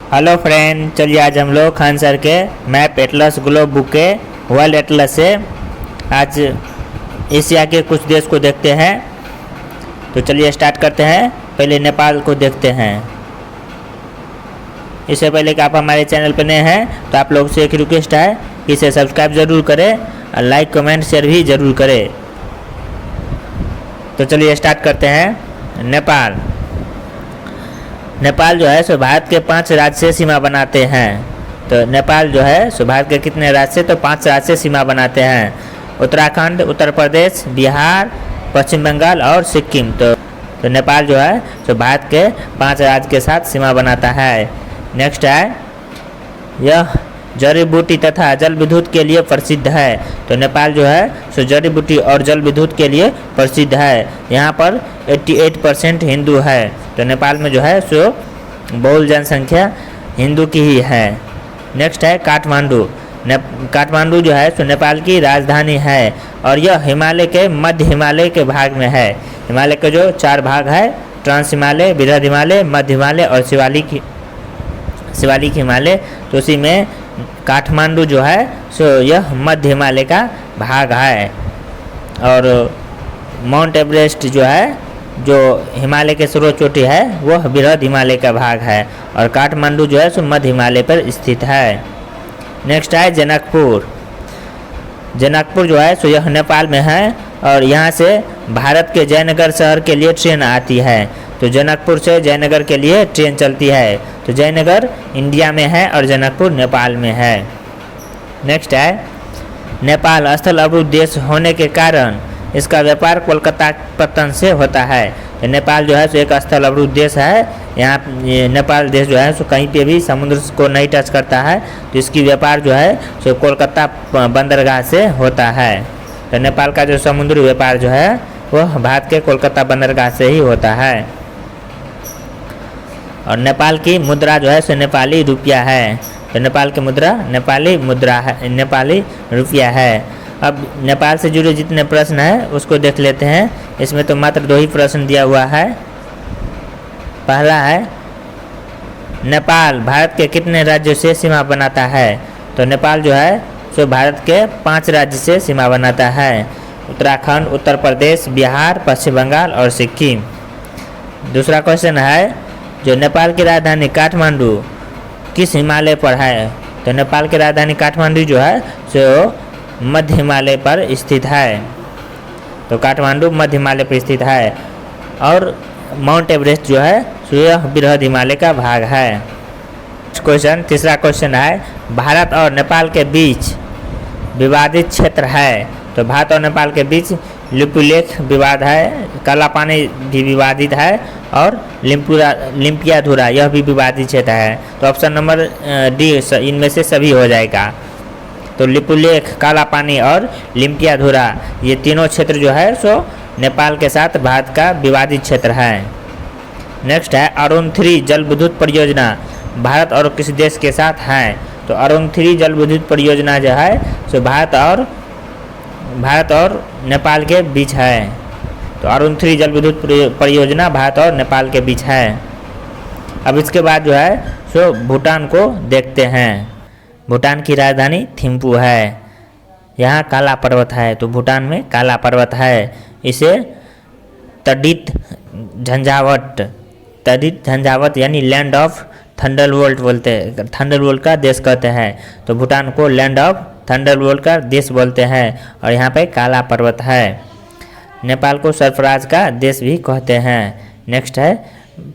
Hello friend, चलिए आज हम लोग खान सर के मैप एटलस ग्लोब बुक के वर्ल्ड एटलस से आज एशिया के कुछ देश को देखते हैं। तो चलिए स्टार्ट करते हैं। पहले नेपाल को देखते हैं। इससे पहले कि आप हमारे चैनल पर नए हैं तो आप लोग से एक रिक्वेस्ट है कि इसे सब्सक्राइब ज़रूर करें और लाइक कमेंट शेयर भी ज़रूर करें। तो चलिए स्टार्ट करते हैं। नेपाल जो है सो भारत के 5 राज्य से सीमा बनाते हैं। तो नेपाल जो है सो भारत के कितने राज्य से, तो 5 राज्य से सीमा बनाते हैं। उत्तराखंड, उत्तर प्रदेश, बिहार, पश्चिम बंगाल और सिक्किम। तो नेपाल जो है सो भारत के 5 राज्य के साथ सीमा बनाता है। नेक्स्ट है, यह जड़ी बूटी तथा जल विद्युत के लिए प्रसिद्ध है। तो नेपाल जो है सो जड़ी बूटी और जल विद्युत के लिए प्रसिद्ध है। यहाँ पर 88% हिंदू है। तो नेपाल में जो है सो बहुल जनसंख्या हिंदू की ही है। नेक्स्ट है काठमांडू। काठमांडू जो है सो नेपाल की राजधानी है और यह हिमालय के मध्य हिमालय के भाग में है। हिमालय के जो 4 भाग है, ट्रांस हिमालय, बृहद हिमालय, मध्य हिमालय और शिवालिक हिमालय। तो उसी में काठमांडू जो है सो यह मध्य हिमालय का भाग है। और माउंट एवरेस्ट जो है, जो हिमालय के सर्वोच्च चोटी है, वह बृहद हिमालय का भाग है और काठमांडू जो है सो मध्य हिमालय पर स्थित है। नेक्स्ट है जनकपुर। जनकपुर जो है सो यह नेपाल में है और यहाँ से भारत के जयनगर शहर के लिए ट्रेन आती है। तो जनकपुर से जयनगर के लिए ट्रेन चलती है। तो जयनगर इंडिया में है और जनकपुर नेपाल में है। नेक्स्ट है, नेपाल स्थल अवरुद्ध देश होने के कारण इसका व्यापार कोलकाता पत्तन से होता है। तो नेपाल जो है सो एक स्थल अवरुद्ध देश है। यहाँ नेपाल देश जो है सो कहीं पे भी समुद्र को नहीं टच करता है। तो इसकी व्यापार जो है सो कोलकाता बंदरगाह से होता है। तो नेपाल का जो समुद्री व्यापार जो है वह भारत के कोलकाता बंदरगाह से ही होता है। और नेपाल की मुद्रा जो है सो नेपाली रुपया है। तो नेपाल की मुद्रा नेपाली मुद्रा है, नेपाली रुपया है। अब नेपाल से जुड़े जितने प्रश्न हैं उसको देख लेते हैं। इसमें तो मात्र 2 ही प्रश्न दिया हुआ है। पहला है, नेपाल भारत के कितने राज्यों से सीमा बनाता है। तो नेपाल जो है सो भारत के 5 राज्य से सीमा बनाता है। उत्तराखंड, उत्तर प्रदेश, बिहार, पश्चिम बंगाल और सिक्किम। दूसरा क्वेश्चन है, जो नेपाल की राजधानी काठमांडू किस हिमालय पर है। तो नेपाल की राजधानी काठमांडू जो है सो मध्य हिमालय पर स्थित है। तो काठमांडू मध्य हिमालय पर स्थित है। और माउंट एवरेस्ट जो है सो यह बृहद हिमालय का भाग है। क्वेश्चन, तीसरा क्वेश्चन है, भारत और नेपाल के बीच विवादित क्षेत्र है। तो भारत और नेपाल के बीच लिपुलेख विवाद है, काला पानी भी विवादित है और लिम्पियाधुरा यह भी विवादित क्षेत्र है। तो ऑप्शन नंबर डी इनमें से सभी हो जाएगा। तो लिपुलेख, काला पानी और लिम्पियाधुरा ये तीनों क्षेत्र जो है सो नेपाल के साथ भारत का विवादित क्षेत्र है। नेक्स्ट है, अरुण 3 जल विद्युत परियोजना भारत और किस देश के साथ है। तो अरुण 3 जल विद्युत परियोजना जो है सो भारत और नेपाल के बीच है। तो अरुण 3 जल विद्युत परियोजना भारत और नेपाल के बीच है। अब इसके बाद जो है सो भूटान को देखते हैं। भूटान की राजधानी थिम्पू है। यहाँ काला पर्वत है। तो भूटान में काला पर्वत है। इसे तड़ित झंझावत यानी लैंड ऑफ थंडरबोल्ट बोलते हैं। थंडरबोल्ट का देश कहते हैं। तो भूटान को लैंड ऑफ थंडरबोल्ट का देश बोलते हैं और यहाँ पे काला पर्वत है। नेपाल को सरफराज का देश भी कहते हैं। नेक्स्ट है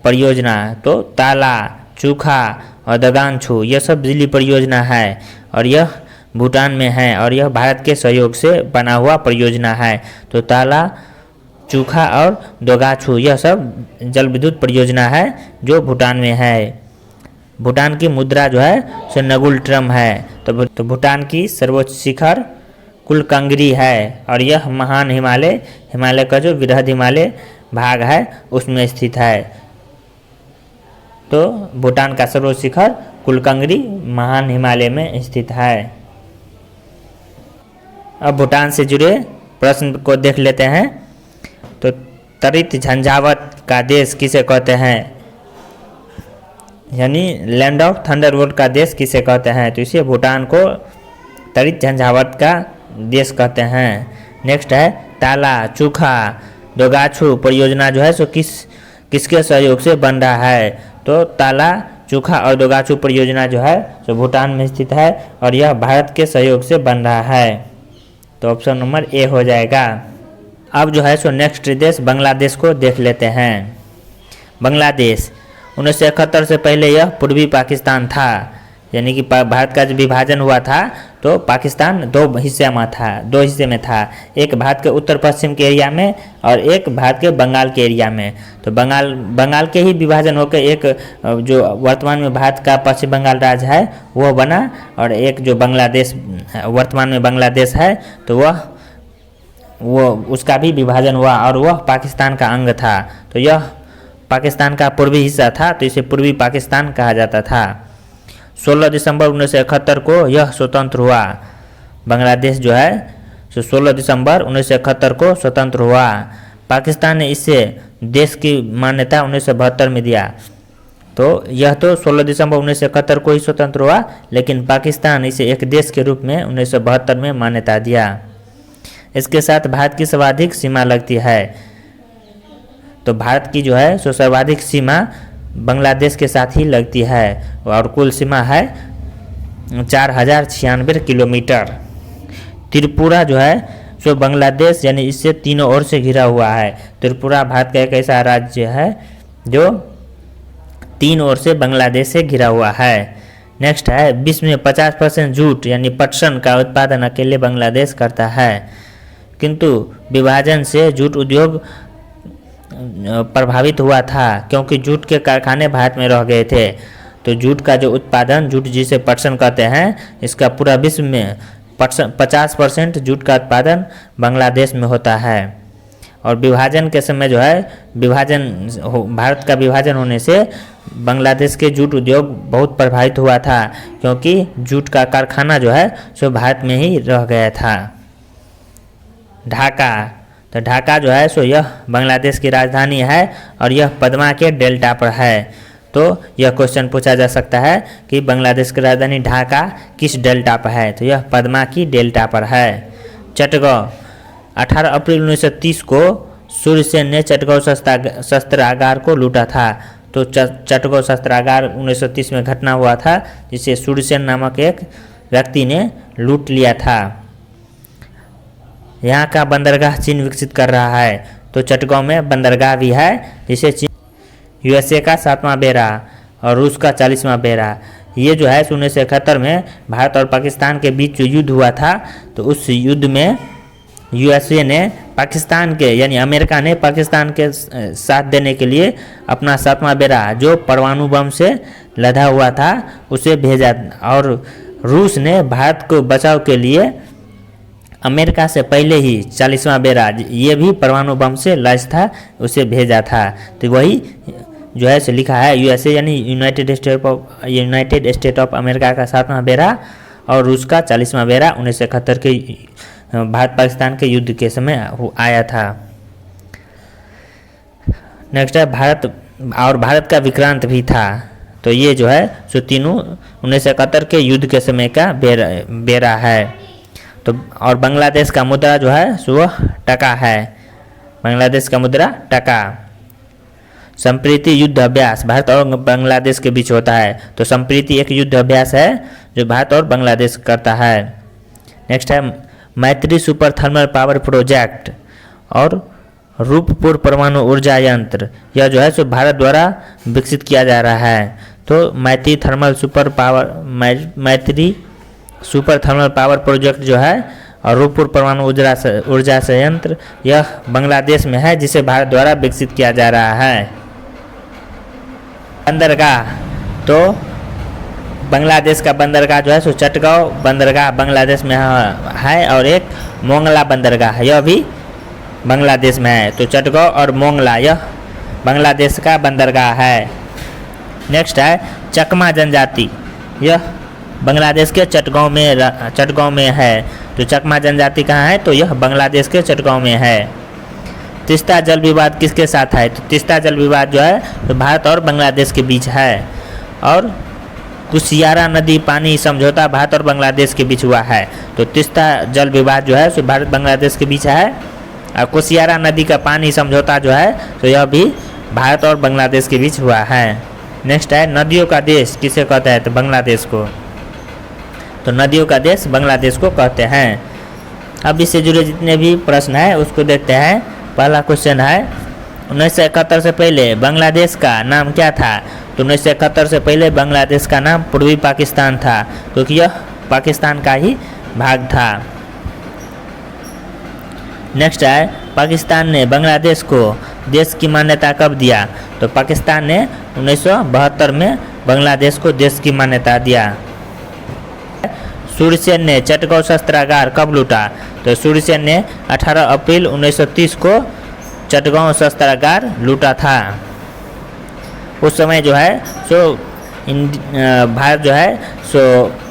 परियोजना। तो ताला, चूखा और दगानछू यह सब बिजली परियोजना है और यह भूटान में है और यह भारत के सहयोग से बना हुआ परियोजना है। तो ताला, चूखा और दोगाछू यह सब जल विद्युत परियोजना है जो भूटान में है। भूटान की मुद्रा जो है सो नगुल ट्रम है। तो भूटान की सर्वोच्च शिखर कुलकंगरी है और यह महान हिमालय का जो बृहद हिमालय भाग है उसमें स्थित है। तो भूटान का सर्वोच्च शिखर कुलकंगरी महान हिमालय में स्थित है। अब भूटान से जुड़े प्रश्न को देख लेते हैं। तो तड़ित झंझावत का देश किसे कहते हैं। यानी लैंड ऑफ थंडरबोल्ट का देश किसे कहते हैं, तो इसे भूटान को तड़ित झंझावात का देश कहते हैं। नेक्स्ट है ताला चूखा दोगाछू परियोजना जो है सो किसके सहयोग से बन रहा है, तो ताला चूखा और दोगाछू परियोजना जो है सो भूटान में स्थित है और यह भारत के सहयोग से बन रहा है, तो ऑप्शन नंबर ए हो जाएगा। अब जो है सो नेक्स्ट देश बांग्लादेश को देख लेते हैं। बांग्लादेश 1971 से पहले यह पूर्वी पाकिस्तान था, यानी कि भारत का जब विभाजन हुआ था तो पाकिस्तान दो हिस्से में था, एक भारत के उत्तर पश्चिम के एरिया में और एक भारत के बंगाल के एरिया में। तो बंगाल के ही विभाजन होकर एक जो वर्तमान में भारत का पश्चिम बंगाल राज्य है वह बना, और एक जो बांग्लादेश वर्तमान में बांग्लादेश है तो वो उसका भी विभाजन हुआ और वह पाकिस्तान का अंग था। तो यह पाकिस्तान का पूर्वी हिस्सा था, तो इसे पूर्वी पाकिस्तान कहा जाता था। 16 दिसंबर 1971 को यह स्वतंत्र हुआ। बांग्लादेश जो है सो 16 दिसंबर 1971 को स्वतंत्र हुआ। पाकिस्तान ने इसे देश की मान्यता 1972 में दिया। तो यह तो 16 दिसंबर 1971 को ही स्वतंत्र हुआ, लेकिन पाकिस्तान इसे एक देश के रूप में 1972 में मान्यता दिया। इसके साथ भारत की सर्वाधिक सीमा लगती है। तो भारत की जो है सो सर्वाधिक सीमा बांग्लादेश के साथ ही लगती है और कुल सीमा है 4096 किलोमीटर। त्रिपुरा जो है सो बांग्लादेश यानी इससे तीनों ओर से घिरा हुआ है। त्रिपुरा भारत का एक ऐसा राज्य है जो तीन ओर से बांग्लादेश से घिरा हुआ है। नेक्स्ट है विश्व में 50% जूट यानी पटसन का उत्पादन अकेले बांग्लादेश करता है, किंतु विभाजन से जूट उद्योग प्रभावित हुआ था क्योंकि जूट के कारखाने भारत में रह गए थे। तो जूट का जो उत्पादन, जूट जिसे पटसन कहते हैं, इसका पूरा विश्व में 50% जूट का उत्पादन बांग्लादेश में होता है। और विभाजन के समय जो है भारत का विभाजन होने से बांग्लादेश के जूट उद्योग बहुत प्रभावित हुआ था क्योंकि जूट का कारखाना जो है सो भारत में ही रह गया था। ढाका, तो ढाका जो है सो यह बांग्लादेश की राजधानी है और यह पद्मा के डेल्टा पर है। तो यह क्वेश्चन पूछा जा सकता है कि बांग्लादेश की राजधानी ढाका किस डेल्टा पर है, तो यह पद्मा की डेल्टा पर है। चटगांव 18 अप्रैल 1930 को सूर्यसेन ने चटगांव शस्त्रागार को लूटा था। तो चटगांव शस्त्रागार 1930 में घटना हुआ था जिसे सूर्यसेन नामक एक व्यक्ति ने लूट लिया था। यहाँ का बंदरगाह चीन विकसित कर रहा है। तो चटगांव में बंदरगाह भी है जिसे चीन यूएसए का 7वां बेड़ा और रूस का 40वां बेड़ा। ये जो है 1971 में भारत और पाकिस्तान के बीच जो युद्ध हुआ था, तो उस युद्ध में यूएसए ने पाकिस्तान के यानी अमेरिका ने पाकिस्तान के साथ देने के लिए अपना 7वां बेड़ा जो परमाणु बम से लदा हुआ था उसे भेजा, और रूस ने भारत को बचाव के लिए अमेरिका से पहले ही 40वां बेड़ा ये भी परमाणु बम से लैस था उसे भेजा था। तो वही जो है से लिखा है यूएसए यानी यूनाइटेड स्टेट ऑफ अमेरिका का 7वां बेड़ा और रूस का 40वां बेड़ा 1971 के भारत पाकिस्तान के युद्ध के समय आया था। नेक्स्ट है भारत का विक्रांत भी था। तो ये जो है सो तीनों 1971 के युद्ध के समय का बेड़ा है। तो और बांग्लादेश का मुद्रा जो है सो वह टका है। बांग्लादेश का मुद्रा टका। संप्रीति युद्ध अभ्यास भारत और बांग्लादेश के बीच होता है। तो संप्रीति एक युद्ध अभ्यास है जो भारत और बांग्लादेश करता है। नेक्स्ट है मैत्री सुपर थर्मल पावर प्रोजेक्ट और रूपपुर परमाणु ऊर्जा यंत्र, यह जो है सो भारत द्वारा विकसित किया जा रहा है। तो मैत्री सुपर थर्मल पावर प्रोजेक्ट जो है और रूपपुर परमाणु ऊर्जा संयंत्र यह बांग्लादेश में है जिसे भारत द्वारा विकसित किया जा रहा है। बंदरगाह, तो बांग्लादेश का बंदरगाह जो है सो चटगांव बंदरगाह बांग्लादेश में है और एक मोंगला बंदरगाह है, यह भी बांग्लादेश में है। तो चटगांव और मोंगला यह बांग्लादेश का बंदरगाह है। नेक्स्ट है चकमा जनजाति, यह बांग्लादेश के चटगांव में है। तो चकमा जनजाति कहाँ है, तो यह बांग्लादेश के चटगांव में है। तीस्ता जल विवाद किसके साथ है, तो तीस्ता जल विवाद जो है तो भारत और बांग्लादेश के बीच है। और कुशियारा नदी पानी समझौता भारत और बांग्लादेश के बीच हुआ है। तो तीस्ता जल विवाद जो है सो भारत बांग्लादेश के बीच है, और कुशियारा नदी का पानी समझौता जो है तो यह भी भारत और बांग्लादेश के बीच हुआ है। नेक्स्ट है नदियों का देश किसे कहते हैं, तो बांग्लादेश को। तो नदियों का देश बांग्लादेश को कहते हैं। अब इससे जुड़े जितने भी प्रश्न हैं उसको देखते हैं। पहला क्वेश्चन है 1971 से पहले बांग्लादेश का नाम क्या था। तो 1971 से पहले बांग्लादेश का नाम पूर्वी पाकिस्तान था, क्योंकि यह पाकिस्तान का ही भाग था। नेक्स्ट है पाकिस्तान ने बांग्लादेश को देश की मान्यता कब दिया। तो पाकिस्तान ने 1972 में बांग्लादेश को देश की मान्यता दिया। सूर्यसेन ने चटगांव शस्त्रागार कब लूटा। तो सूर्यसेन ने 18 अप्रैल 1930 को चटगांव शस्त्रागार लूटा था। उस समय जो है सो भारत जो है सो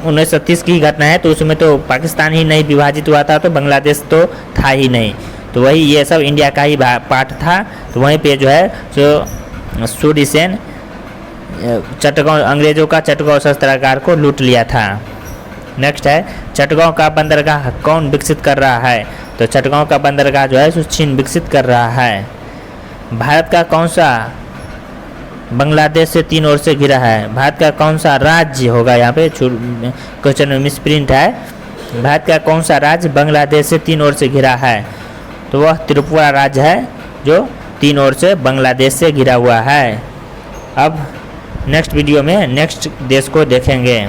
1930 की घटना है, तो उसमें तो पाकिस्तान ही नहीं विभाजित हुआ था, तो बांग्लादेश तो था ही नहीं। तो वही ये सब इंडिया का ही पार्ट था। तो वहीं पे जो है सो सूर्यसेन चटगांव अंग्रेज़ों का चटगांव शस्त्रागार को लूट लिया था। नेक्स्ट है चटगांव का बंदरगाह कौन विकसित कर रहा है। तो चटगांव का बंदरगाह जो है सो चीन विकसित कर रहा है। भारत का कौन सा बांग्लादेश से 3 ओर से घिरा है। भारत का कौन सा राज्य होगा, यहाँ पे क्वेश्चन में मिसप्रिंट है। भारत का कौन सा राज्य बांग्लादेश से 3 ओर से घिरा है। तो वह त्रिपुरा राज्य है जो 3 ओर से बांग्लादेश से घिरा हुआ है। अब नेक्स्ट वीडियो में नेक्स्ट देश को देखेंगे।